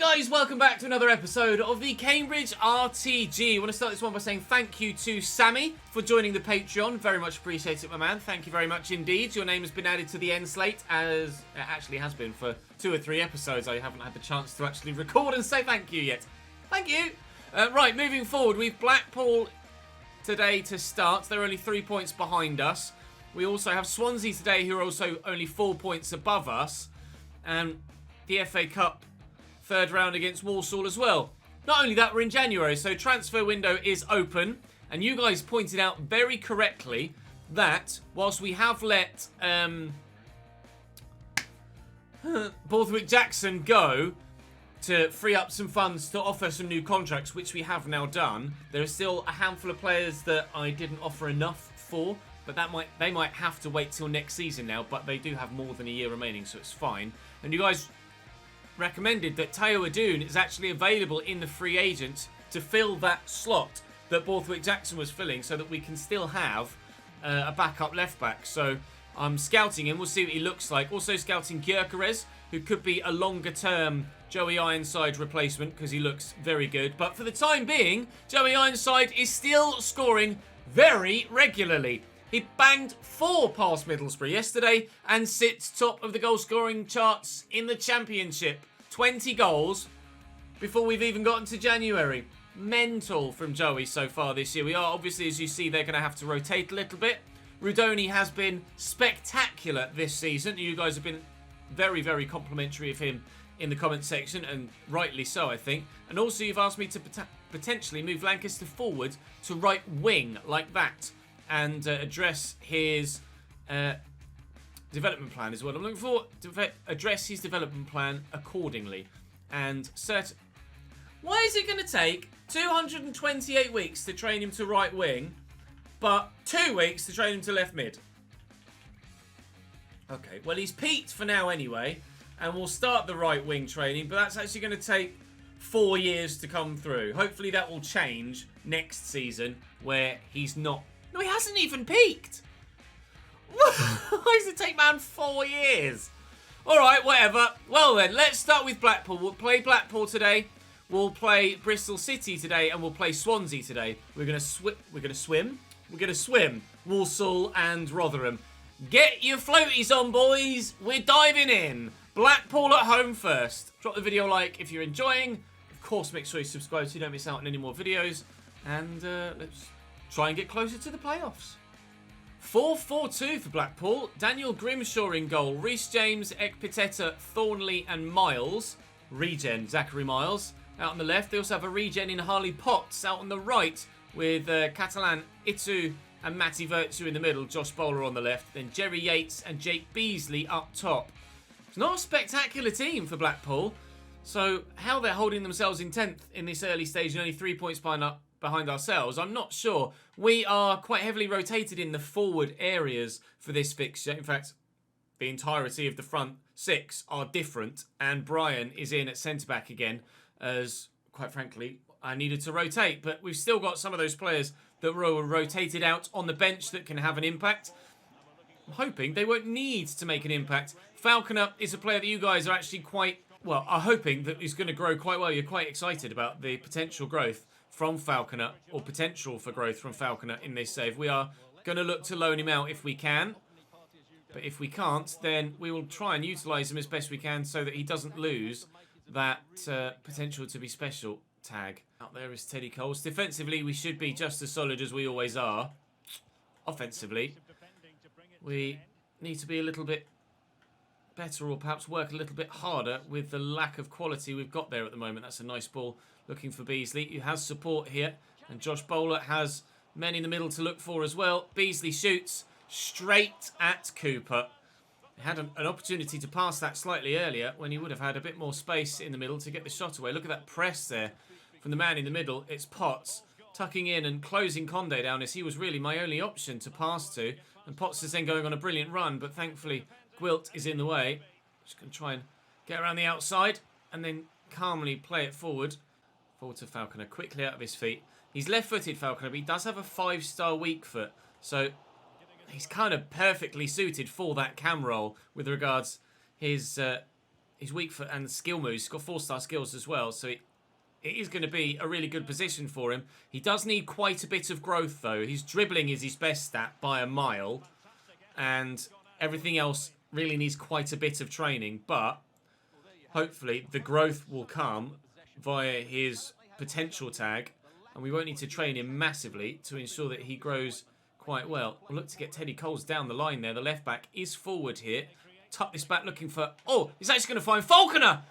guys, welcome back to another episode of the Cambridge RTG. I want to start this one by saying thank you to Sammy for joining the Patreon. Very much appreciate it, my man. Thank you very much indeed. Your name has been added to the end slate, as it actually has been for 2 or 3 episodes. I haven't had the chance to actually record and say thank you yet. Thank you. Right, moving forward, we've Blackpool today to start. They're only 3 points behind us. We also have Swansea today, who are also only 4 points above us. And the FA Cup third round against Walsall as well. Not only that, we're in January, so transfer window is open. And you guys pointed out very correctly that whilst we have let Borthwick Jackson go to free up some funds to offer some new contracts, which we have now done, there are still a handful of players that I didn't offer enough for, but they might have to wait till next season now, but they do have more than a year remaining, so it's fine. And you guys recommended that Teo Adoon is actually available in the free agent to fill that slot that Borthwick Jackson was filling, so that we can still have a backup left back. So I'm scouting him. We'll see what he looks like. Also scouting Gyökeres, who could be a longer term Joey Ironside replacement because he looks very good. But for the time being, Joey Ironside is still scoring very regularly. He banged 4 past Middlesbrough yesterday and sits top of the goal scoring charts in the Championship. 20 goals before we've even gotten to January. Mental from Joey so far this year. We are obviously, as you see, they're going to have to rotate a little bit. Rudoni has been spectacular this season. You guys have been very, very complimentary of him in the comment section, and rightly so, I think. And also you've asked me to potentially move Lancaster forward to right wing like that and address his development plan is what I'm looking for. Address his development plan accordingly. And why is it going to take 228 weeks to train him to right wing, but 2 weeks to train him to left mid? Okay, well, he's peaked for now anyway, and we'll start the right wing training, but that's actually going to take 4 years to come through. Hopefully that will change next season, where he's not. No, he hasn't even peaked. Why does it take man 4 years? Alright, whatever. Well then, let's start with Blackpool. We'll play Blackpool today. We'll play Bristol City today, and we'll play Swansea today. We're gonna swim Walsall and Rotherham. Get your floaties on, boys. We're diving in. Blackpool at home first. Drop the video a like if you're enjoying. Of course, make sure you subscribe so you don't miss out on any more videos. And let's try and get closer to the playoffs. 4-4-2 for Blackpool. Daniel Grimshaw in goal. Reece James, Ep8, Thornley and Miles. Regen, Zachary Miles. Out on the left, they also have a regen in Harley Potts. Out on the right with Catalan, Itu and Matty Virtue in the middle. Josh Bowler on the left. Then Jerry Yates and Jake Beasley up top. It's not a spectacular team for Blackpool. So how they're holding themselves in 10th in this early stage and only 3 points behind ourselves, I'm not sure. We are quite heavily rotated in the forward areas for this fixture. In fact, the entirety of the front 6 are different, and Brian is in at centre-back again, as, quite frankly, I needed to rotate. But we've still got some of those players that were rotated out on the bench that can have an impact. I'm hoping they won't need to make an impact. Falconer is a player that you guys are actually are hoping that he's going to grow quite well. You're quite excited about the potential growth from Falconer, or potential for growth from Falconer in this save. We are going to look to loan him out if we can. But if we can't, then we will try and utilise him as best we can so that he doesn't lose that potential to be special tag. Out there is Teddy Coles. Defensively, we should be just as solid as we always are. Offensively, we need to be a little bit better, or perhaps work a little bit harder with the lack of quality we've got there at the moment. That's a nice ball looking for Beasley, who has support here. And Josh Bowler has men in the middle to look for as well. Beasley shoots straight at Cooper. He had an opportunity to pass that slightly earlier when he would have had a bit more space in the middle to get the shot away. Look at that press there from the man in the middle. It's Potts tucking in and closing Conde down, as he was really my only option to pass to. And Potts is then going on a brilliant run, but thankfully Gwilt is in the way. Just going to try and get around the outside and then calmly play it forward. Forward to Falconer, quickly out of his feet. He's left-footed, Falconer, but he does have a 5-star weak foot. So he's kind of perfectly suited for that cam roll with regards his his weak foot and skill moves. He's got 4-star skills as well, so it is going to be a really good position for him. He does need quite a bit of growth, though. His dribbling is his best stat by a mile, and everything else really needs quite a bit of training, but hopefully the growth will come via his potential tag, and we won't need to train him massively to ensure that he grows quite well. We'll look to get Teddy Coles down the line there. The left back is forward here. Tuck this back looking for... Oh, he's actually going to find Falconer!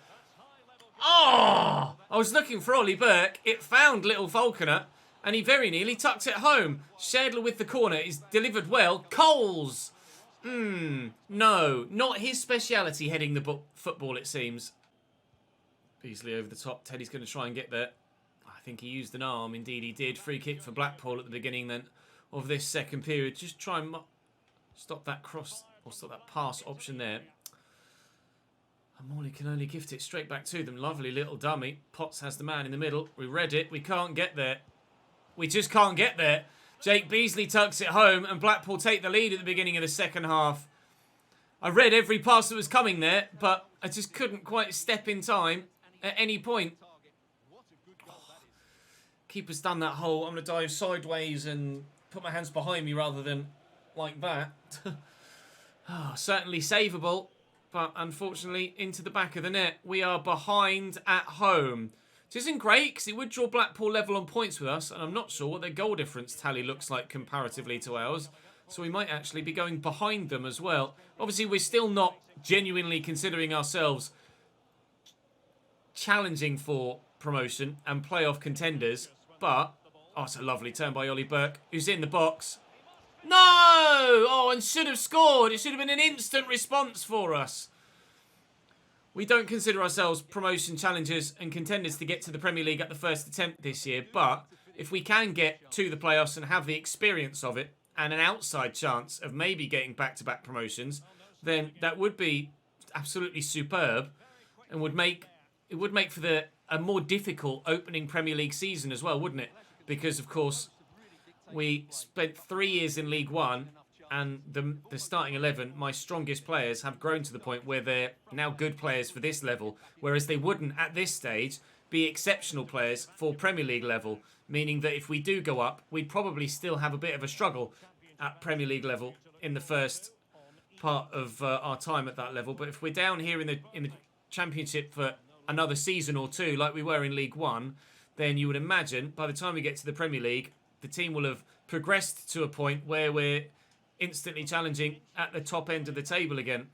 Oh! I was looking for Ollie Burke. It found little Falconer, and he very nearly tucked it home. Schädler with the corner is delivered well. Coles! No. Not his speciality, heading the football, it seems. Beasley over the top. Teddy's going to try and get there. I think he used an arm. Indeed, he did. Free kick for Blackpool at the beginning then of this second period. Just try and stop that cross, or stop that pass option there. And Morley can only gift it straight back to them. Lovely little dummy. Potts has the man in the middle. We read it. We can't get there. We just can't get there. Jake Beasley tucks it home, and Blackpool take the lead at the beginning of the second half. I read every pass that was coming there, but I just couldn't quite step in time at any point. Keeper's done that hole. I'm going to dive sideways and put my hands behind me rather than like that. Certainly savable, but unfortunately into the back of the net. We are behind at home. Which isn't great, because it would draw Blackpool level on points with us, and I'm not sure what their goal difference tally looks like comparatively to ours. So we might actually be going behind them as well. Obviously, we're still not genuinely considering ourselves challenging for promotion and playoff contenders, but... Oh, it's a lovely turn by Ollie Burke, who's in the box. No! Oh, and should have scored. It should have been an instant response for us. We don't consider ourselves promotion challengers and contenders to get to the Premier League at the first attempt this year, but if we can get to the playoffs and have the experience of it and an outside chance of maybe getting back-to-back promotions, then that would be absolutely superb and would make for a more difficult opening Premier League season as well, wouldn't it? Because, of course, we spent 3 years in League One, and the starting 11, my strongest players, have grown to the point where they're now good players for this level, whereas they wouldn't, at this stage, be exceptional players for Premier League level, meaning that if we do go up, we'd probably still have a bit of a struggle at Premier League level in the first part of our time at that level. But if we're down here in the Championship for another season or two, like we were in League One, then you would imagine by the time we get to the Premier League, the team will have progressed to a point where we're instantly challenging at the top end of the table again.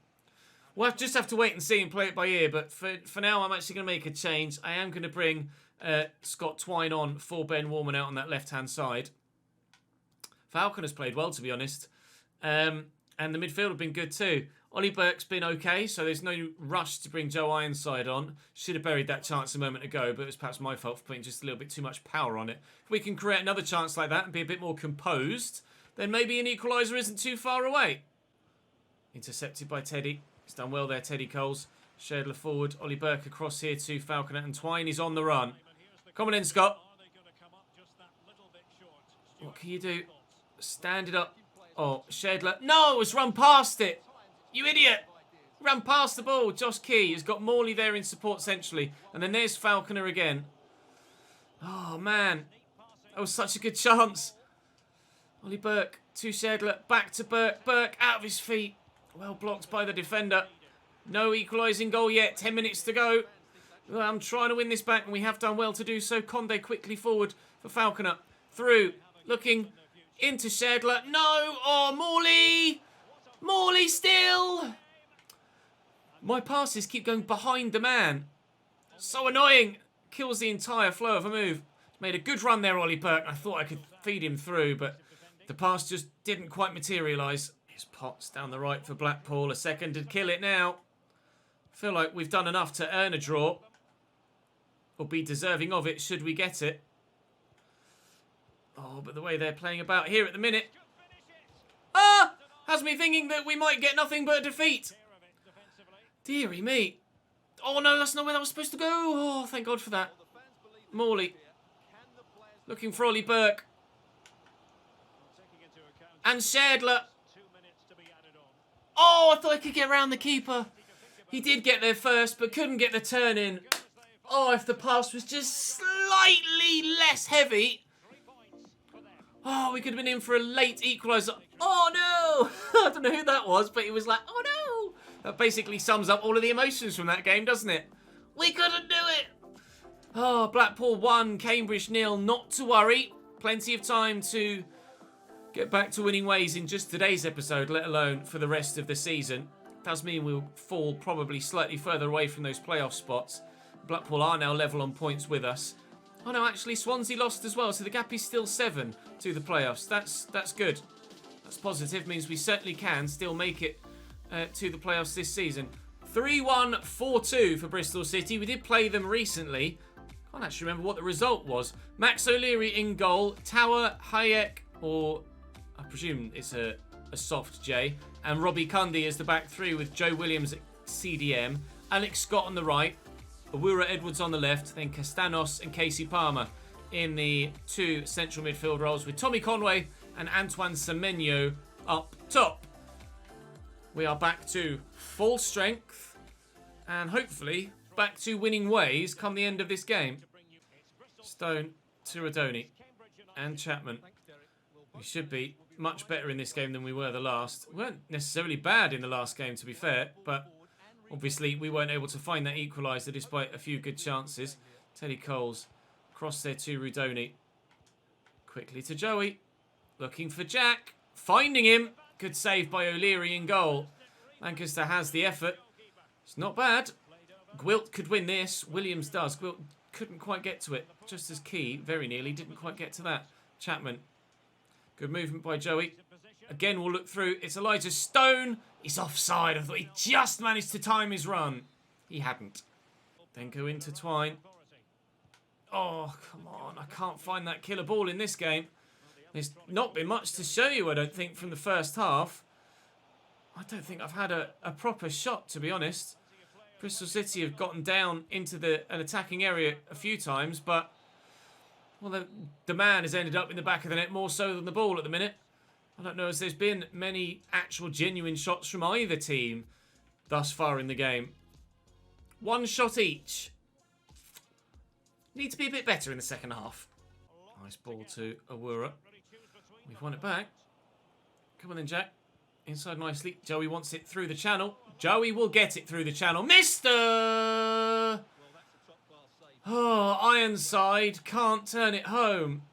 We'll just have to wait and see and play it by ear, but for now I'm actually going to make a change. I am going to bring Scott Twine on for Ben Warman out on that left-hand side. Falcon has played well, to be honest. And the midfield have been good too. Ollie Burke's been okay, so there's no rush to bring Joe Ironside on. Should have buried that chance a moment ago, but it was perhaps my fault for putting just a little bit too much power on it. If we can create another chance like that and be a bit more composed, then maybe an equaliser isn't too far away. Intercepted by Teddy. He's done well there, Teddy Coles. Schädler forward. Ollie Burke across here to Falconer, and Twine is on the run. Come on in, Scott. What can you do? Stand it up. Oh, Schädler. No, it's run past it. You idiot. Ran past the ball. Josh Key has got Morley there in support centrally. And then there's Falconer again. Oh, man. That was such a good chance. Ollie Burke to Schädler. Back to Burke. Burke out of his feet. Well blocked by the defender. No equalising goal yet. 10 minutes to go. Well, I'm trying to win this back, and we have done well to do so. Conde quickly forward for Falconer. Through. Looking into Schädler. No. Oh, Morley. Morley still. My passes keep going behind the man. So annoying. Kills the entire flow of a move. Made a good run there, Ollie Burke. I thought I could feed him through, but the pass just didn't quite materialise. Here's Potts down the right for Blackpool. A second to kill it now. Feel like we've done enough to earn a draw. Or be deserving of it should we get it. Oh, but the way they're playing about here at the minute. Ah! Has me thinking that we might get nothing but a defeat. Deary me. Oh no, that's not where that was supposed to go. Oh, thank God for that. Morley. Looking for Ollie Burke. And Schädler. Oh, I thought I could get around the keeper. He did get there first, but couldn't get the turn in. Oh, if the pass was just slightly less heavy. Oh, we could have been in for a late equaliser. Oh, no. I don't know who that was, but he was like, oh, no. That basically sums up all of the emotions from that game, doesn't it? We couldn't do it. Oh, Blackpool 1, Cambridge 0. Not to worry. Plenty of time to get back to winning ways in just today's episode, let alone for the rest of the season. Does mean we'll fall probably slightly further away from those playoff spots. Blackpool are now level on points with us. Oh no, actually Swansea lost as well, so the gap is still 7 to the playoffs. That's good. That's positive. Means we certainly can still make it to the playoffs this season. 3-1, 4-2 for Bristol City. We did play them recently. Can't actually remember what the result was. Max O'Leary in goal. Tower, Hayek, or I presume it's a soft J. And Robbie Cundy as the back three with Joe Williams at CDM. Alex Scott on the right. Awura Edwards on the left, then Castanos and Casey Palmer in the two central midfield roles with Tommy Conway and Antoine Semenyo up top. We are back to full strength and hopefully back to winning ways come the end of this game. Stone to Radoni and Chapman. We should be much better in this game than we were the last. We weren't necessarily bad in the last game, to be fair, but obviously, we weren't able to find that equaliser despite a few good chances. Teddy Coles crossed there to Rudoni. Quickly to Joey. Looking for Jack. Finding him. Good save by O'Leary in goal. Lancaster has the effort. It's not bad. Gwilt could win this. Williams does. Gwilt couldn't quite get to it. Just as Key, very nearly, didn't quite get to that. Chapman. Good movement by Joey. Again, we'll look through. It's Elijah Stone. He's offside. I thought he just managed to time his run. He hadn't. Then go into Twine. Oh, come on. I can't find that killer ball in this game. There's not been much to show you, I don't think, from the first half. I don't think I've had a proper shot, to be honest. Bristol City have gotten down into an attacking area a few times, but well, the man has ended up in the back of the net more so than the ball at the minute. I don't know as there's been many actual genuine shots from either team thus far in the game. One shot each. Need to be a bit better in the second half. Nice ball to Awura. We've won it back. Come on then, Jack. Inside nicely. Joey wants it through the channel. Joey will get it through the channel. Mister! Oh, Ironside can't turn it home.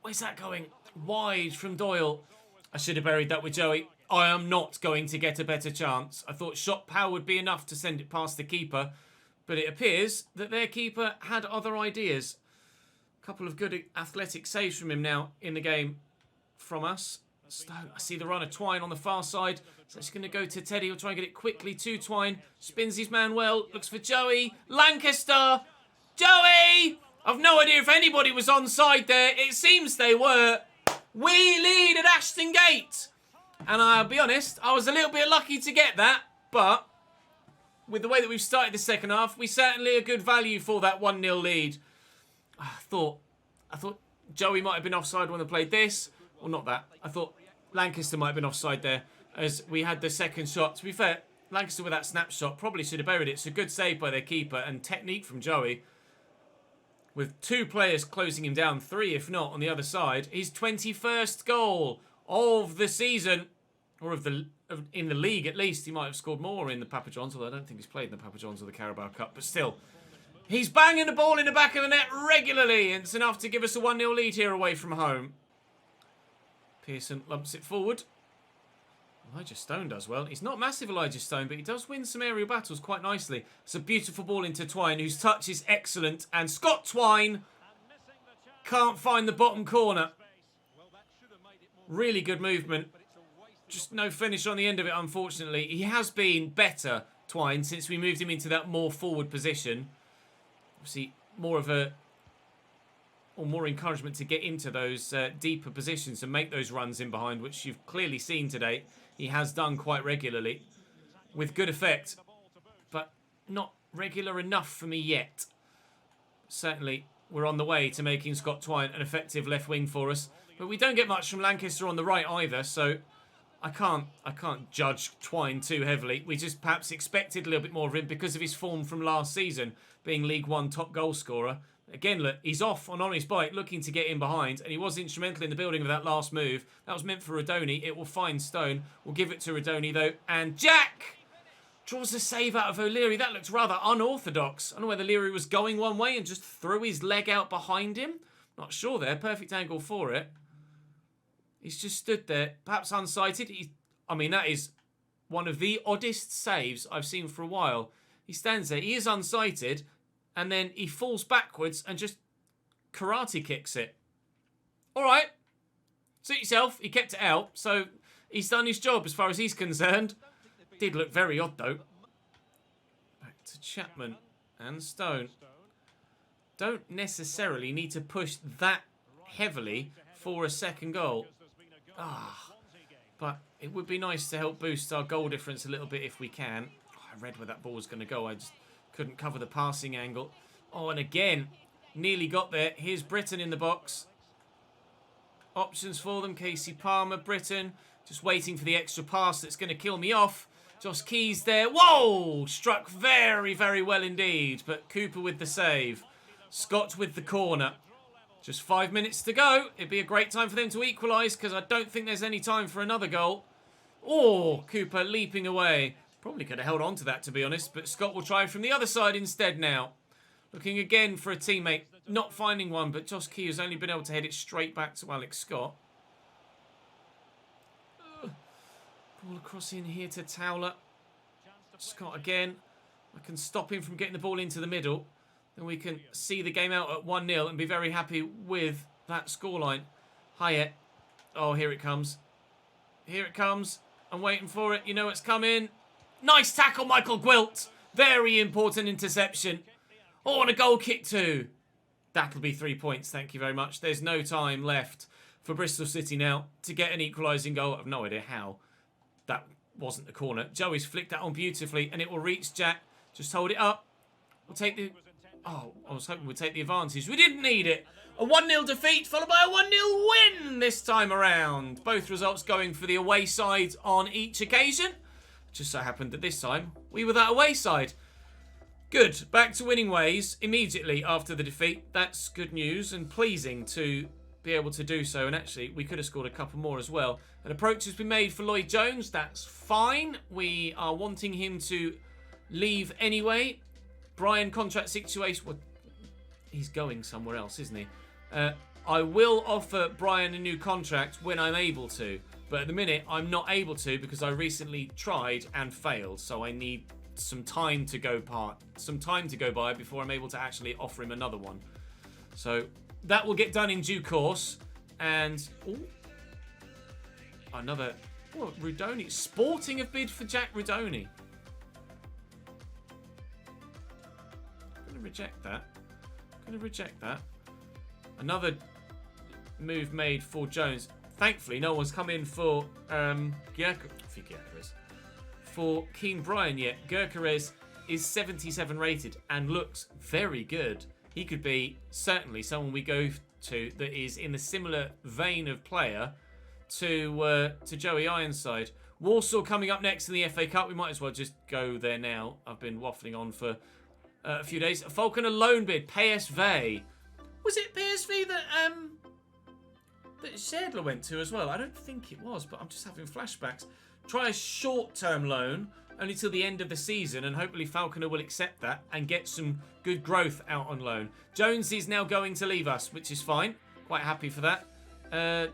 Where's that going? Wide from Doyle. I should have buried that with Joey. I am not going to get a better chance. I thought shot power would be enough to send it past the keeper, but it appears that their keeper had other ideas. A couple of good athletic saves from him now in the game from us. Stone, I see the runner Twine on the far side. So it's going to go to Teddy. He'll try and get it quickly to Twine. Spins his man well. Looks for Joey. Lancaster. Joey! I've no idea if anybody was onside there. It seems they were. We lead at Ashton Gate. And I'll be honest, I was a little bit lucky to get that. But with the way that we've started the second half, we certainly are good value for that 1-0 lead. I thought Joey might have been offside when they played this. Well, not that. I thought Lancaster might have been offside there as we had the second shot. To be fair, Lancaster with that snapshot probably should have buried it. It's a good save by their keeper and technique from Joey. With two players closing him down, 3 if not, on the other side. His 21st goal of the season, or in the league at least. He might have scored more in the Papa John's, although I don't think he's played in the Papa John's or the Carabao Cup, but still. He's banging the ball in the back of the net regularly, and it's enough to give us a 1-0 lead here away from home. Pearson lumps it forward. Elijah Stone does well. He's not massive, Elijah Stone, but he does win some aerial battles quite nicely. It's a beautiful ball into Twine, whose touch is excellent. And Scott Twine can't find the bottom corner. Really good movement. Just no finish on the end of it, unfortunately. He has been better, Twine, since we moved him into that more forward position. Obviously, more encouragement to get into those deeper positions and make those runs in behind, which you've clearly seen today. He has done quite regularly with good effect, but not regular enough for me yet. Certainly, we're on the way to making Scott Twine an effective left wing for us, but we don't get much from Lancaster on the right either, so I can't judge Twine too heavily. We just perhaps expected a little bit more of him because of his form from last season, being League One top goal scorer. Again, look, he's off on his bike looking to get in behind, and he was instrumental in the building of that last move. That was meant for Radoni. It will find Stone. We'll give it to Radoni, though. And Jack draws a save out of O'Leary. That looked rather unorthodox. I don't know whether Leary was going one way and just threw his leg out behind him. Not sure there. Perfect angle for it. He's just stood there, perhaps unsighted. I mean, that is one of the oddest saves I've seen for a while. He stands there. He is unsighted. And then he falls backwards and just karate kicks it. All right. Suit yourself. He kept it out. So he's done his job as far as he's concerned. Did look very odd, though. Back to Chapman and Stone. Don't necessarily need to push that heavily for a second goal. But it would be nice to help boost our goal difference a little bit if we can. I read where that ball was going to go. I just couldn't cover the passing angle. Oh, and again, nearly got there. Here's Britton in the box. Options for them. Casey Palmer, Britton. Just waiting for the extra pass that's going to kill me off. Josh Keys there. Whoa! Struck very, very well indeed. But Cooper with the save. Scott with the corner. Just 5 minutes to go. It'd be a great time for them to equalise because I don't think there's any time for another goal. Oh, Cooper leaping away. Probably could have held on to that, to be honest, but Scott will try from the other side instead now. Looking again for a teammate. Not finding one, but Josh Key has only been able to head it straight back to Alex Scott. Ball across in here to Towler. Scott again. I can stop him from getting the ball into the middle. Then we can see the game out at 1-0 and be very happy with that scoreline. Hyatt. Oh, here it comes. Here it comes. I'm waiting for it. You know it's coming. Nice tackle, Michael Gwilt. Very important interception. Oh, and a goal kick too. That'll be 3 points. Thank you very much. There's no time left for Bristol City now to get an equalising goal. I've no idea how. That wasn't the corner. Joey's flicked that on beautifully, and it will reach Jack. Just hold it up. We'll take the... Oh, I was hoping we'd take the advantage. We didn't need it. A 1-0 defeat followed by a 1-0 win this time around. Both results going for the away side on each occasion. Just so happened that this time we were that away side. Good. Back to winning ways immediately after the defeat. That's good news and pleasing to be able to do so. And actually, we could have scored a couple more as well. An approach has been made for Lloyd Jones. That's fine. We are wanting him to leave anyway. Brian, contract situation. Well, he's going somewhere else, isn't he? I will offer Brian a new contract when I'm able to. But at the minute, I'm not able to because I recently tried and failed. So I need some time to go by before I'm able to actually offer him another one. So that will get done in due course. And another Rudoni. Sporting have bid for Jack Rudoni. Gonna reject that. Another move made for Jones. Thankfully, no one's come in for for Keen Bryan yet. Gyökeres is 77 rated and looks very good. He could be certainly someone we go to that is in a similar vein of player to Joey Ironside. Walsall coming up next in the FA Cup. We might as well just go there now. I've been waffling on for a few days. Falcon a loan bid. PSV. Was it PSV that Schädler went to as well? I don't think it was, but I'm just having flashbacks. Try a short-term loan, only till the end of the season, and hopefully Falconer will accept that and get some good growth out on loan. Jones is now going to leave us, which is fine. Quite happy for that.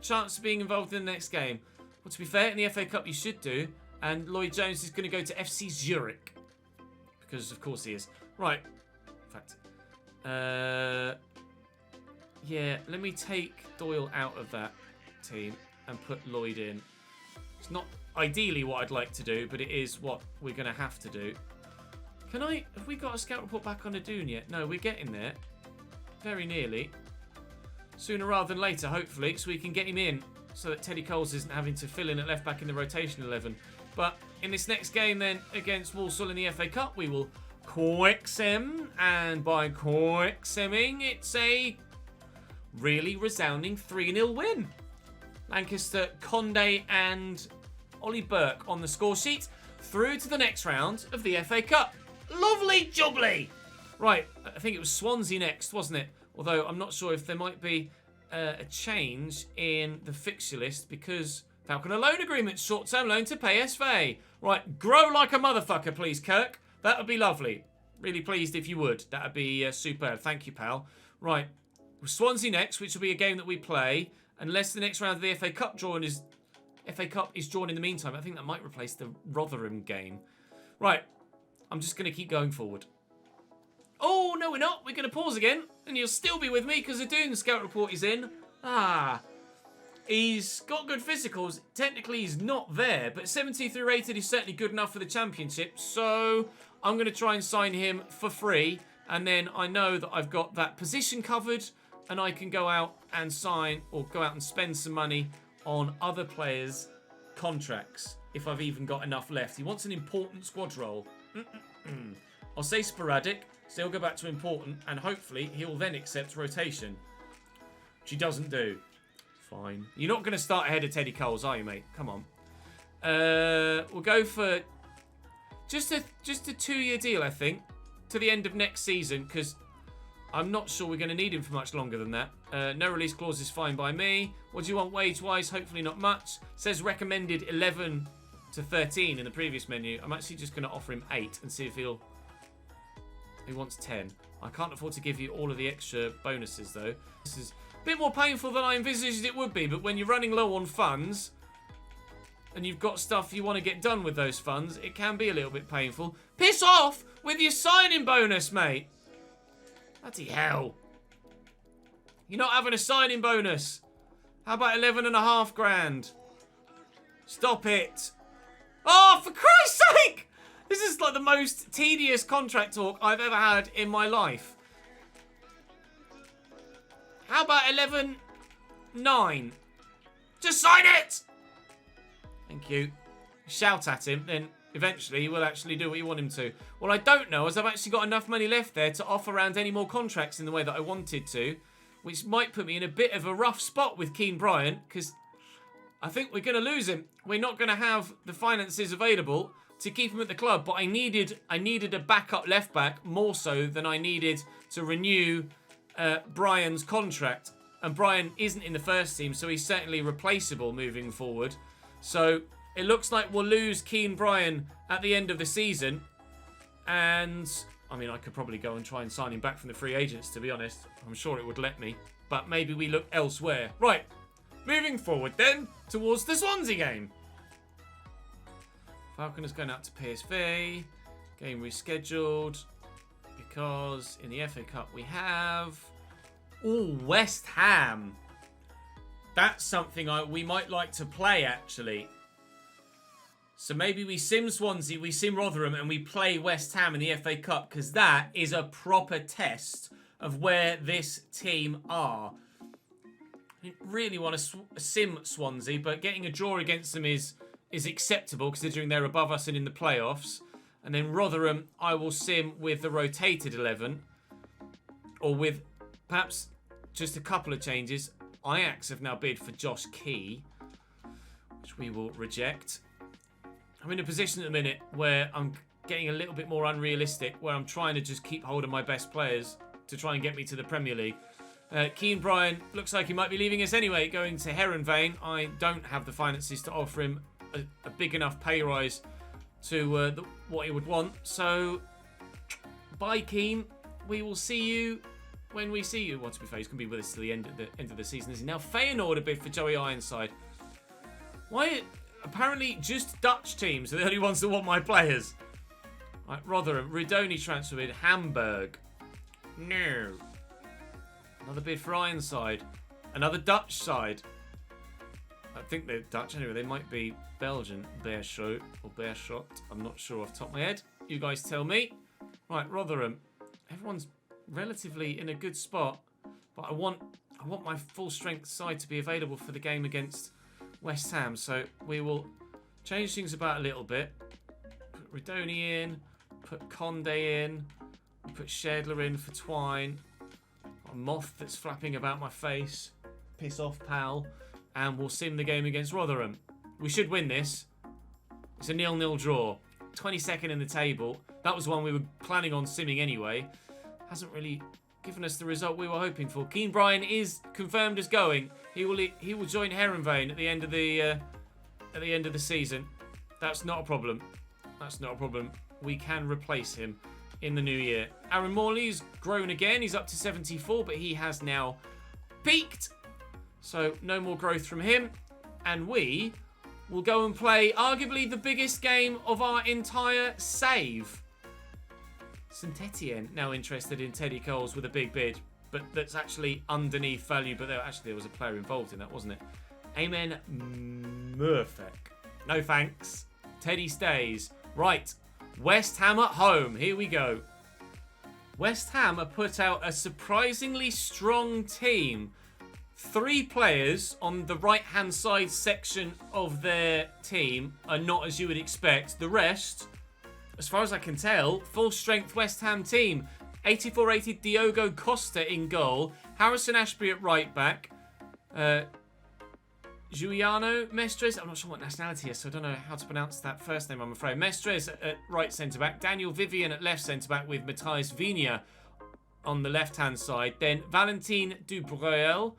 Chance of being involved in the next game. Well, to be fair, in the FA Cup you should do, and Lloyd Jones is going to go to FC Zurich. Because, of course, he is. Right. In fact, yeah, let me take Doyle out of that team and put Lloyd in. It's not ideally what I'd like to do, but it is what we're going to have to do. Have we got a scout report back on Adoon yet? No, we're getting there. Very nearly. Sooner rather than later, hopefully, so we can get him in so that Teddy Coles isn't having to fill in at left back in the rotation 11. But in this next game then, against Walsall in the FA Cup, we will quick-sim, and by quick-simming, it's a really resounding 3-0 win. Lancaster, Condé and Ollie Burke on the score sheet through to the next round of the FA Cup. Lovely jubbly! Right, I think it was Swansea next, wasn't it? Although I'm not sure if there might be a change in the fixture list because Falcon a loan agreement, short-term loan to PSV. Right, grow like a motherfucker, please, Kirk. That would be lovely. Really pleased if you would. That would be superb. Thank you, pal. Right, Swansea next, which will be a game that we play unless the next round of the FA Cup is drawn in the meantime. I think that might replace the Rotherham game. Right, I'm just going to keep going forward. Oh, no, we're not. We're going to pause again. And you'll still be with me because the Dune Scout report is in. He's got good physicals. Technically, he's not there. But 73 rated is certainly good enough for the Championship. So I'm going to try and sign him for free. And then I know that I've got that position covered. And I can go out and sign or go out and spend some money on other players' contracts. If I've even got enough left. He wants an important squad role. I'll say sporadic. So he'll go back to important, and hopefully he'll then accept rotation. Which he doesn't do. Fine. You're not going to start ahead of Teddy Coles, are you, mate? Come on. We'll go for just a 2-year deal, I think, to the end of next season, because I'm not sure we're going to need him for much longer than that. No release clause is fine by me. What do you want wage-wise? Hopefully not much. Says recommended 11 to 13 in the previous menu. I'm actually just going to offer him 8 and see if he wants 10. I can't afford to give you all of the extra bonuses, though. This is a bit more painful than I envisaged it would be, but when you're running low on funds and you've got stuff you want to get done with those funds, it can be a little bit painful. Piss off with your signing bonus, mate. Bloody hell. You're not having a signing bonus. How about 11.5 grand? Stop it. Oh, for Christ's sake! This is like the most tedious contract talk I've ever had in my life. How about 11.9? Just sign it! Thank you. Shout at him, then eventually he will actually do what you want him to. What I don't know is I've actually got enough money left there to offer around any more contracts in the way that I wanted to, which might put me in a bit of a rough spot with Keane Bryant, because I think we're going to lose him. We're not going to have the finances available to keep him at the club, but I needed a backup left back more so than I needed to renew Brian's contract. And Brian isn't in the first team, so he's certainly replaceable moving forward. So it looks like we'll lose Keane Bryan at the end of the season. And I mean, I could probably go and try and sign him back from the free agents, to be honest. I'm sure it would let me, but maybe we look elsewhere. Right, moving forward then towards the Swansea game. Falcon is going out to PSV. Game rescheduled. Because in the FA Cup we have... Oh, West Ham. That's something we might like to play, actually. So maybe we sim Swansea, we sim Rotherham, and we play West Ham in the FA Cup. Because that is a proper test of where this team are. I didn't really want to sim Swansea, but getting a draw against them is acceptable considering they're above us and in the playoffs. And then Rotherham, I will sim with the rotated 11. Or with perhaps just a couple of changes. Ajax have now bid for Josh Key, which we will reject. I'm in a position at the minute where I'm getting a little bit more unrealistic, where I'm trying to just keep hold of my best players to try and get me to the Premier League. Keane Bryan looks like he might be leaving us anyway, going to Heronveen. I don't have the finances to offer him a big enough pay rise to what he would want. So, bye Keane. We will see you when we see you. Well, to be fair, he's going to be with us till the end of the season. Is he now Feyenoord a bid for Joey Ironside? Why? Apparently, just Dutch teams are the only ones that want my players. Right, Rotherham. Rudoni transfer bid. Hamburg. No. Another bid for Ironside. Another Dutch side. I think they're Dutch anyway. They might be Belgian. Beerschot or Beerschot. I'm not sure off the top of my head. You guys tell me. Right, Rotherham. Everyone's relatively in a good spot, but I want my full strength side to be available for the game against West Ham. So we will change things about a little bit. Put Rudoni in. Put Conde in. Put Schedler in for Twine. A moth that's flapping about my face. Piss off, pal. And we'll sim the game against Rotherham. We should win this. It's a 0-0 draw. 22nd in the table. That was one we were planning on simming anyway. Hasn't really given us the result we were hoping for. Keen Brian is confirmed as going. He will join Heronvane at the end of the season. That's not a problem. That's not a problem. We can replace him in the new year. Aaron Morley's grown again. He's up to 74, but he has now peaked. So no more growth from him. And we will go and play arguably the biggest game of our entire save. St Etienne now interested in Teddy Coles with a big bid, but that's actually underneath value. But there was a player involved in that, wasn't it? Amen Murphic. No thanks. Teddy stays. Right. West Ham at home. Here we go. West Ham have put out a surprisingly strong team. 3 players on the right-hand side section of their team are not as you would expect. The rest, as far as I can tell, full-strength West Ham team. 84 rated Diogo Costa in goal. Harrison Ashby at right-back. Giuliano Mestres, I'm not sure what nationality he is, so I don't know how to pronounce that first name, I'm afraid. Mestres at right centre-back. Daniel Vivian at left centre-back with Matthias Vigna on the left-hand side. Then Valentin Dubreuil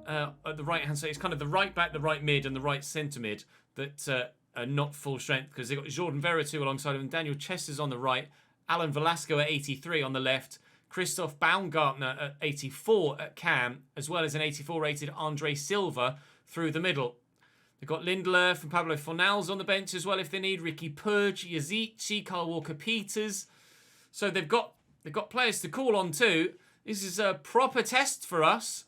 at the right-hand side. It's kind of the right-back, the right-mid, and the right centre-mid that are not full strength because they've got Jordan Veretout alongside him. Daniel Chester's on the right. Alan Velasco at 83 on the left. Christoph Baumgartner at 84 at cam, as well as an 84-rated Andre Silva through the middle. They've got Lindelof and Pablo Fornals on the bench as well if they need. Ricky Purge, Yazici, Carl Walker-Peters. So they've got players to call on too. This is a proper test for us.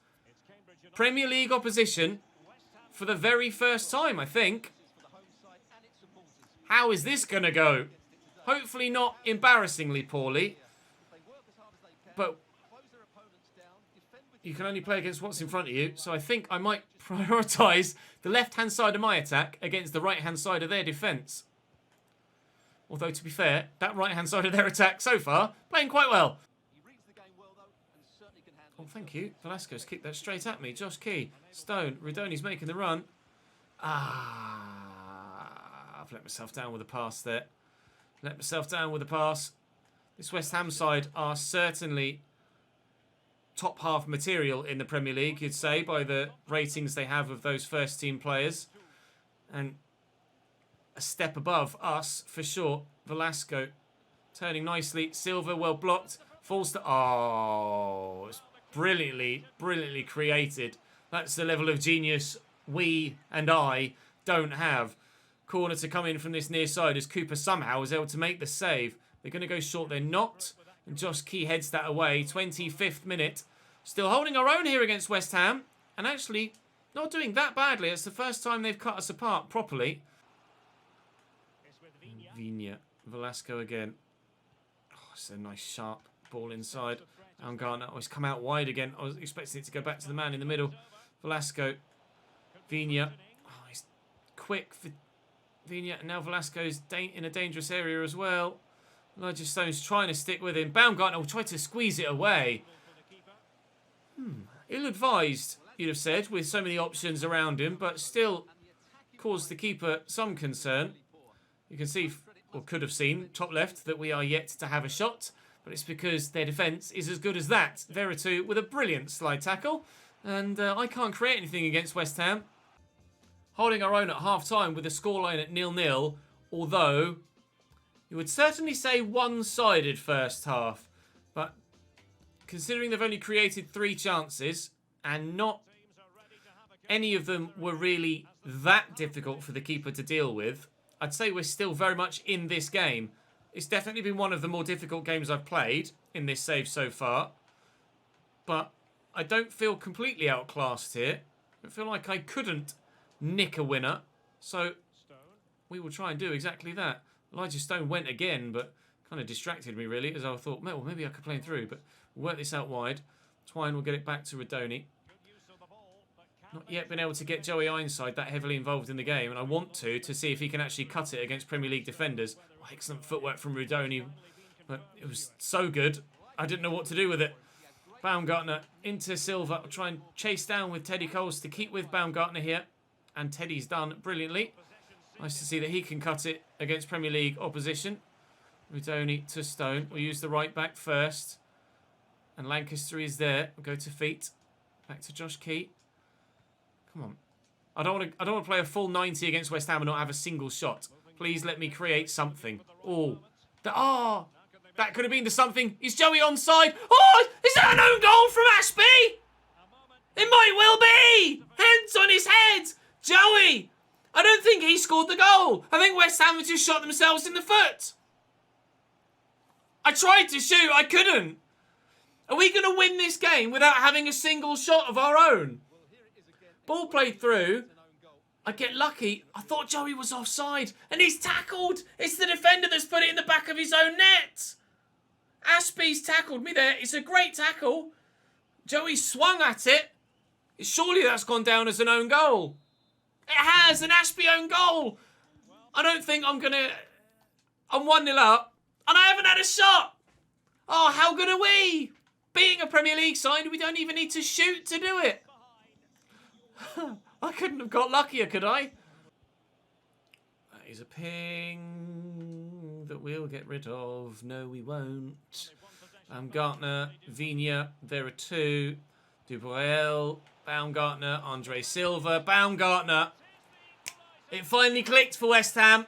Premier League opposition for the very first time, I think. How is this going to go? Hopefully not embarrassingly poorly. But you can only play against what's in front of you. So I think I might prioritise the left-hand side of my attack against the right-hand side of their defence. Although, to be fair, that right-hand side of their attack so far, playing quite well. Oh, thank you. Velasquez kicked that straight at me. Josh Key. Stone. Ridoni's making the run. I've let myself down with a pass there. Let myself down with a pass. This West Ham side are certainly top half material in the Premier League, you'd say, by the ratings they have of those first team players. And a step above us, for sure. Velasco turning nicely. Silva well blocked. Falls to... Oh, it's brilliantly created. That's the level of genius we and I don't have. Corner to come in from this near side as Cooper somehow was able to make the save. They're going to go short. They're not. And Josh Key heads that away. 25th minute. Still holding our own here against West Ham. And actually not doing that badly. It's the first time they've cut us apart properly. Vigna. Velasco again. Oh, it's a nice sharp ball inside. Baumgartner. Oh, he's come out wide again. I was expecting it to go back to the man in the middle. Velasco. Vigna. Oh, he's quick for Vigna. And now Velasco's in a dangerous area as well. Elijah Stone's trying to stick with him. Baumgartner will try to squeeze it away. Ill-advised, you'd have said, with so many options around him, but still caused the keeper some concern. You can see, or could have seen, top left, that we are yet to have a shot, but it's because their defence is as good as that. Veretout with a brilliant slide tackle, and I can't create anything against West Ham. Holding our own at half-time with a scoreline at 0-0, although you would certainly say one-sided first half, but considering they've only created 3 chances and not any of them were really that difficult for the keeper to deal with, I'd say we're still very much in this game. It's definitely been one of the more difficult games I've played in this save so far, but I don't feel completely outclassed here. I feel like I couldn't nick a winner, so we will try and do exactly that. Elijah Stone went again, but kind of distracted me, really, as I thought, well, maybe I could play him through, but we'll work this out wide. Twine will get it back to Ridoni. Not yet been able to get Joey Ironside that heavily involved in the game, and I want to see if he can actually cut it against Premier League defenders. Oh, excellent footwork from Ridoni, but it was so good, I didn't know what to do with it. Baumgartner into Silva. I'll try and chase down with Teddy Coles to keep with Baumgartner here, and Teddy's done brilliantly. Nice to see that he can cut it against Premier League opposition. Rudoni to Stone. We'll use the right back first. And Lancaster is there. We'll go to feet. Back to Josh Key. Come on. I don't want to play a full 90 against West Ham and not have a single shot. Please let me create something. Oh. That could have been the something. Is Joey onside? Oh, is that an own goal from Ashby? It might well be. Hands on his head. Joey. I don't think he scored the goal. I think West Ham just shot themselves in the foot. I tried to shoot. I couldn't. Are we going to win this game without having a single shot of our own? Ball played through. I get lucky. I thought Joey was offside. And he's tackled. It's the defender that's put it in the back of his own net. Ashby's tackled me there. It's a great tackle. Joey swung at it. Surely that's gone down as an own goal. It has. An Ashby own goal. I don't think I'm going to... I'm 1-0 up. And I haven't had a shot. Oh, how good are we? Being a Premier League side, we don't even need to shoot to do it. I couldn't have got luckier, could I? That is a ping that we'll get rid of. No, we won't. Gartner, Vigna, there are two. Dubreuil, Baumgartner, Andre Silva, Baumgartner. It finally clicked for West Ham.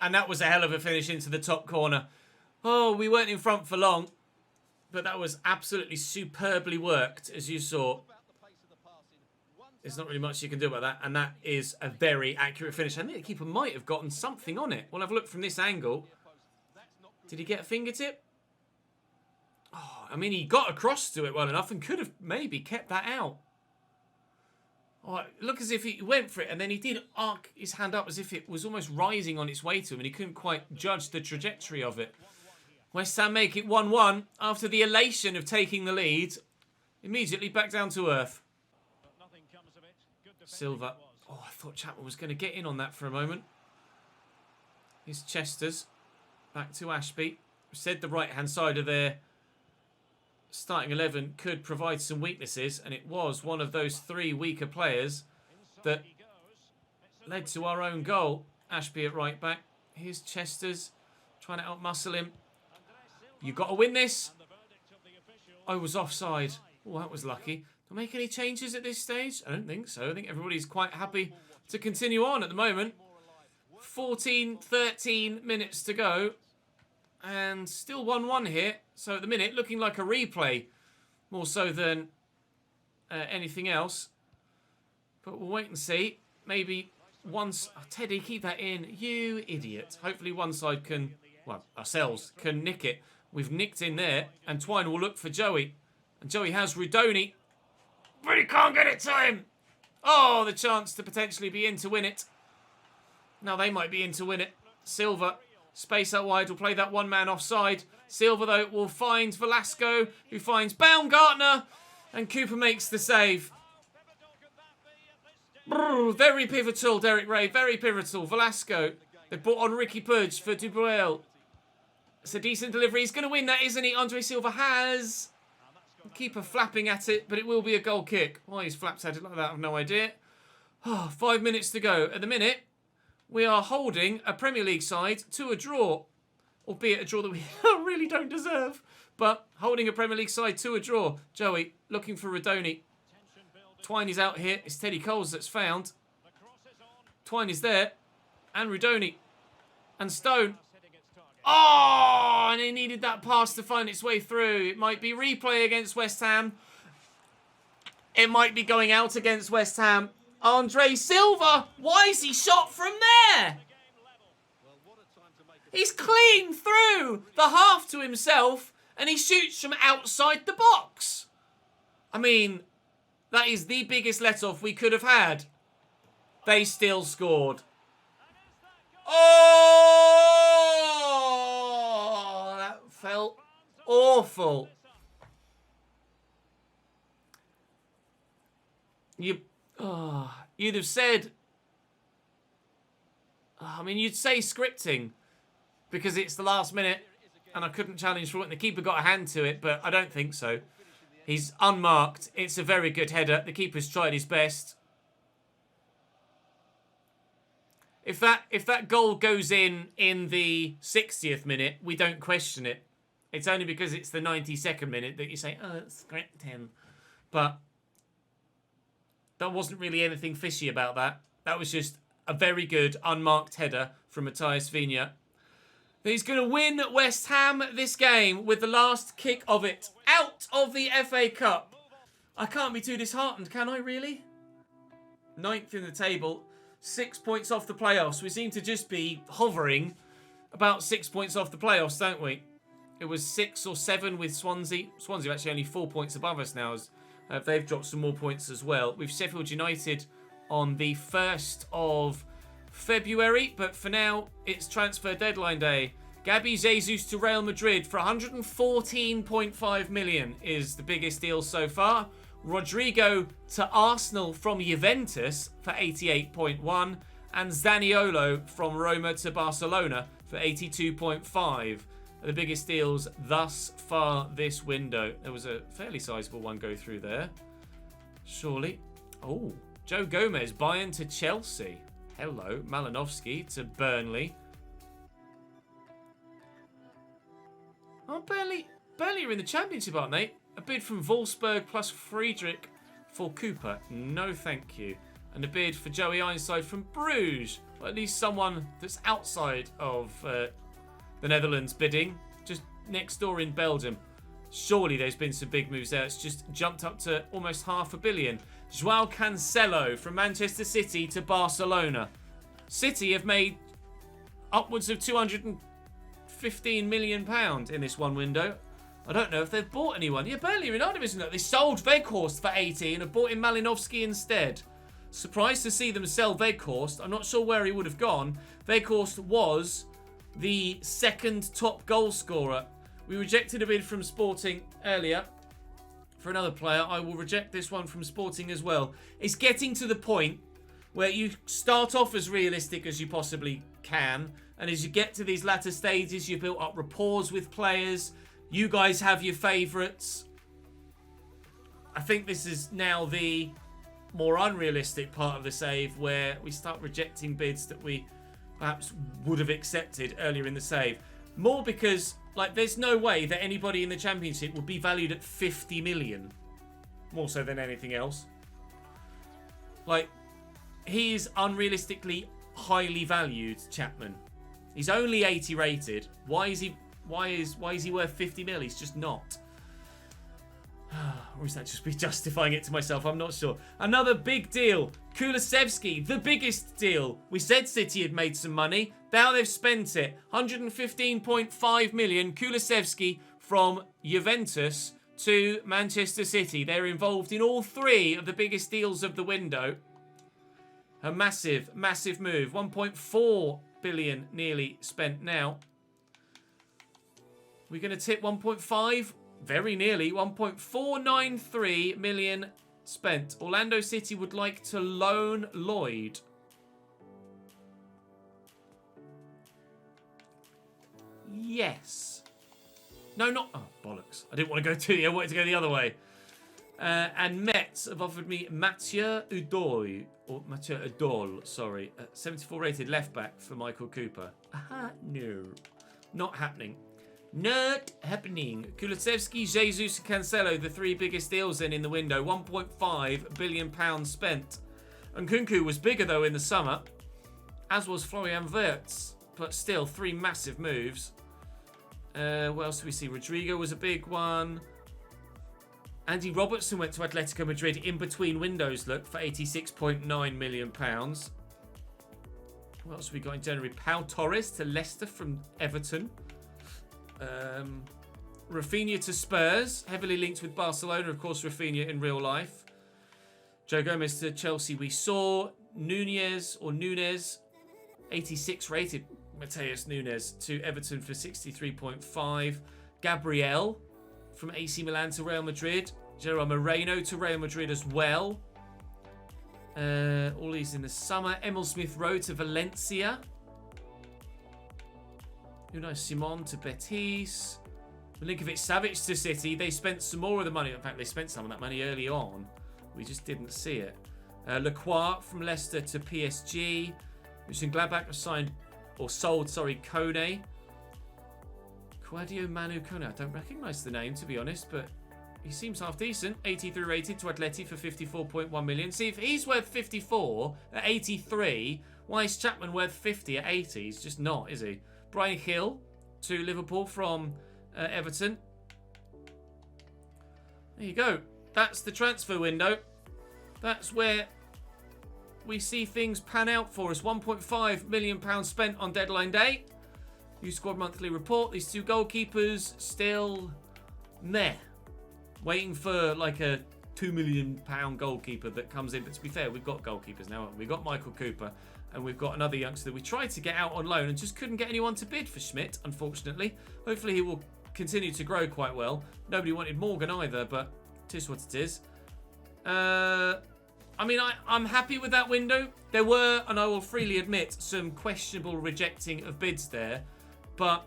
And that was a hell of a finish into the top corner. Oh, we weren't in front for long. But that was absolutely superbly worked, as you saw. There's not really much you can do about that. And that is a very accurate finish. I think the keeper might have gotten something on it. We'll have a look from this angle. Did he get a fingertip? Oh, I mean, he got across to it well enough and could have maybe kept that out. Oh, look as if he went for it and then he did arc his hand up as if it was almost rising on its way to him and he couldn't quite judge the trajectory of it. West Ham make it 1-1 after the elation of taking the lead. Immediately back down to earth. Silva. Oh, I thought Chapman was going to get in on that for a moment. Here's Chester's. Back to Ashby. Said the right-hand side of their starting 11 could provide some weaknesses, and it was one of those three weaker players that led to our own goal. Ashby at right back. Here's Chester's trying to outmuscle him. You've got to win this. I was offside. Oh, that was lucky. Do I make any changes at this stage? I don't think so. I think everybody's quite happy to continue on at the moment. 14, 13 minutes to go. And still 1-1 here. So at the minute, looking like a replay. More so than anything else. But we'll wait and see. Maybe once... Oh, Teddy, keep that in. You idiot. Hopefully one side can... Well, ourselves can nick it. We've nicked in there. And Twine will look for Joey. And Joey has Rudoni. But he can't get it to him. Oh, the chance to potentially be in to win it. Now they might be in to win it. Silva. Space out wide, will play that one man offside. Silva, though, will find Velasco, who finds Baumgartner, and Cooper makes the save. Brrr, very pivotal, Derek Ray, very pivotal. Velasco, they've brought on Ricky Pudge for Dubreuil. It's a decent delivery. He's going to win that, isn't he? Andre Silva has. Keeper flapping at it, but it will be a goal kick. Why he's flapped at it like that, I have no idea. Oh, 5 minutes to go. At the minute, we are holding a Premier League side to a draw. Albeit a draw that we really don't deserve. But holding a Premier League side to a draw. Joey looking for Rudoni. Twine is out here. It's Teddy Coles that's found. Twine is there. And Rudoni. And Stone. Oh, and he needed that pass to find its way through. It might be replay against West Ham. It might be going out against West Ham. Andre Silva, why is he shot from there? He's clean through the half to himself and he shoots from outside the box. I mean, that is the biggest let-off we could have had. They still scored. Oh, that felt awful. You'd have said... I mean, you'd say scripting because it's the last minute and I couldn't challenge for it and the keeper got a hand to it, but I don't think so. He's unmarked. It's a very good header. The keeper's tried his best. If that goal goes in the 60th minute, we don't question it. It's only because it's the 92nd minute that you say, oh, it's great 10. But there wasn't really anything fishy about that. That was just a very good unmarked header from Matthias Vigna. He's going to win West Ham this game with the last kick of it out of the FA Cup. I can't be too disheartened, can I, really? 9th in the table, 6 points off the playoffs. We seem to just be hovering about 6 points off the playoffs, don't we? It was 6 or 7 with Swansea. Swansea are actually only 4 points above us now, as they've dropped some more points as well. We've Sheffield United on the 1st of February, but for now, it's transfer deadline day. Gabi Jesus to Real Madrid for 114.5 million is the biggest deal so far. Rodrigo to Arsenal from Juventus for 88.1, and Zaniolo from Roma to Barcelona for 82.5. The biggest deals thus far this window. There was a fairly sizable one go through there. Surely. Oh, Joe Gomez, Bayern to Chelsea. Hello. Malinovsky to Burnley. Oh, Burnley are in the Championship, aren't they? A bid from Wolfsburg plus Friedrich for Cooper. No, thank you. And a bid for Joey Ironside from Bruges. Or at least someone that's outside of the Netherlands bidding. Just next door in Belgium. Surely there's been some big moves there. It's just jumped up to almost £500 million. Joao Cancelo from Manchester City to Barcelona. City have made upwards of £215 million in this one window. I don't know if they've bought anyone. Yeah, Burnley are in our division. They sold Weghorst for 80 and have bought in Malinovsky instead. Surprised to see them sell Weghorst. I'm not sure where he would have gone. Weghorst was the second top goal scorer. We rejected a bid from Sporting earlier for another player. I will reject this one from Sporting as well. It's getting to the point where you start off as realistic as you possibly can, and as you get to these latter stages, you build up rapport with players. You guys have your favourites. I think this is now the more unrealistic part of the save, where we start rejecting bids that we perhaps would have accepted earlier in the save. More because, like, there's no way that anybody in the Championship would be valued at 50 million. More so than anything else. Like, he is unrealistically highly valued, Chapman. He's only 80 rated. Why is he worth 50 mil? He's just not. Or is that just me justifying it to myself? I'm not sure. Another big deal. Kulusevski, the biggest deal. We said City had made some money. Now they've spent it. 115.5 million. Kulusevski from Juventus to Manchester City. They're involved in all three of the biggest deals of the window. A massive, massive move. 1.4 billion nearly spent now. We're going to tip 1.5? Very nearly. 1.493 million spent. Orlando City would like to loan Lloyd. Yes. No, not... Oh, bollocks. I didn't want to go to... I wanted to go the other way. And Mets have offered me Mathieu Udol. Or Mathieu Udol, sorry. 74 rated left back for Michael Cooper. No. Not happening. Not happening. Kulusevski, Jesus, and Cancelo, the three biggest deals then in the window. £1.5 billion spent. And Nkunku was bigger though in the summer, as was Florian Wirtz. But still, three massive moves. What else do we see? Rodrigo was a big one. Andy Robertson went to Atletico Madrid in between windows, look, for £86.9 million. What else have we got in January? Pau Torres to Leicester from Everton. Rafinha to Spurs, heavily linked with Barcelona, of course. Rafinha in real life. Joe Gomez to Chelsea. We saw Nunez, 86 rated Mateus Nunes to Everton for 63.5. Gabriel from AC Milan to Real Madrid. Gerard Moreno to Real Madrid as well. All these in the summer. Emil Smith-Rowe to Valencia. Unai Simon to Betis. Milinkovic-Savic to City. They spent some more of the money. In fact, they spent some of that money early on. We just didn't see it. Lacroix from Leicester to PSG. Gladbach have signed, or sold, sorry, Kone. Quadio Manu Kone. I don't recognise the name, to be honest, but he seems half decent. 83 rated to Atleti for 54.1 million. See, if he's worth 54 at 83, why is Chapman worth 50 at 80? He's just not, is he? Brian Hill to Liverpool from Everton. There you go. That's the transfer window. That's where we see things pan out for us. £1.5 million spent on deadline day. New squad monthly report. These two goalkeepers still meh. Waiting for like a £2 million goalkeeper that comes in. But to be fair, we've got goalkeepers now, haven't we? We've got Michael Cooper and we've got another youngster that we tried to get out on loan and just couldn't get anyone to bid for Schmidt, unfortunately. Hopefully he will continue to grow quite well. Nobody wanted Morgan either, but it is what it is. I mean, I'm happy with that window. There were, and I will freely admit, some questionable rejecting of bids there. But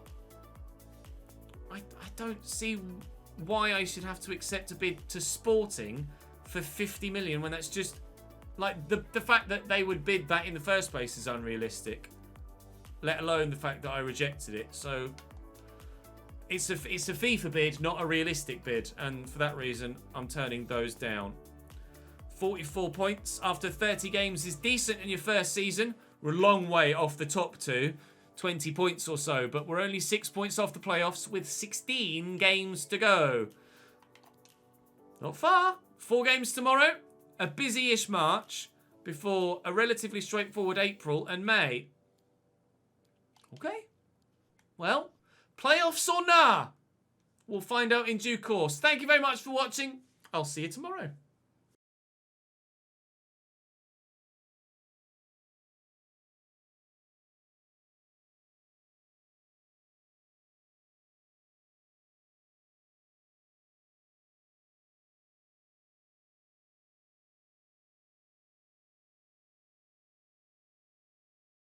I don't see why I should have to accept a bid to Sporting for 50 million when that's just... Like, the fact that they would bid that in the first place is unrealistic. Let alone the fact that I rejected it. So, it's a FIFA bid, not a realistic bid. And for that reason, I'm turning those down. 44 points after 30 games is decent in your first season. We're a long way off the top two. 20 points or so. But we're only 6 points off the playoffs with 16 games to go. Not far. 4 games tomorrow. A busy-ish March before a relatively straightforward April and May. Okay. Well, playoffs or nah? We'll find out in due course. Thank you very much for watching. I'll see you tomorrow.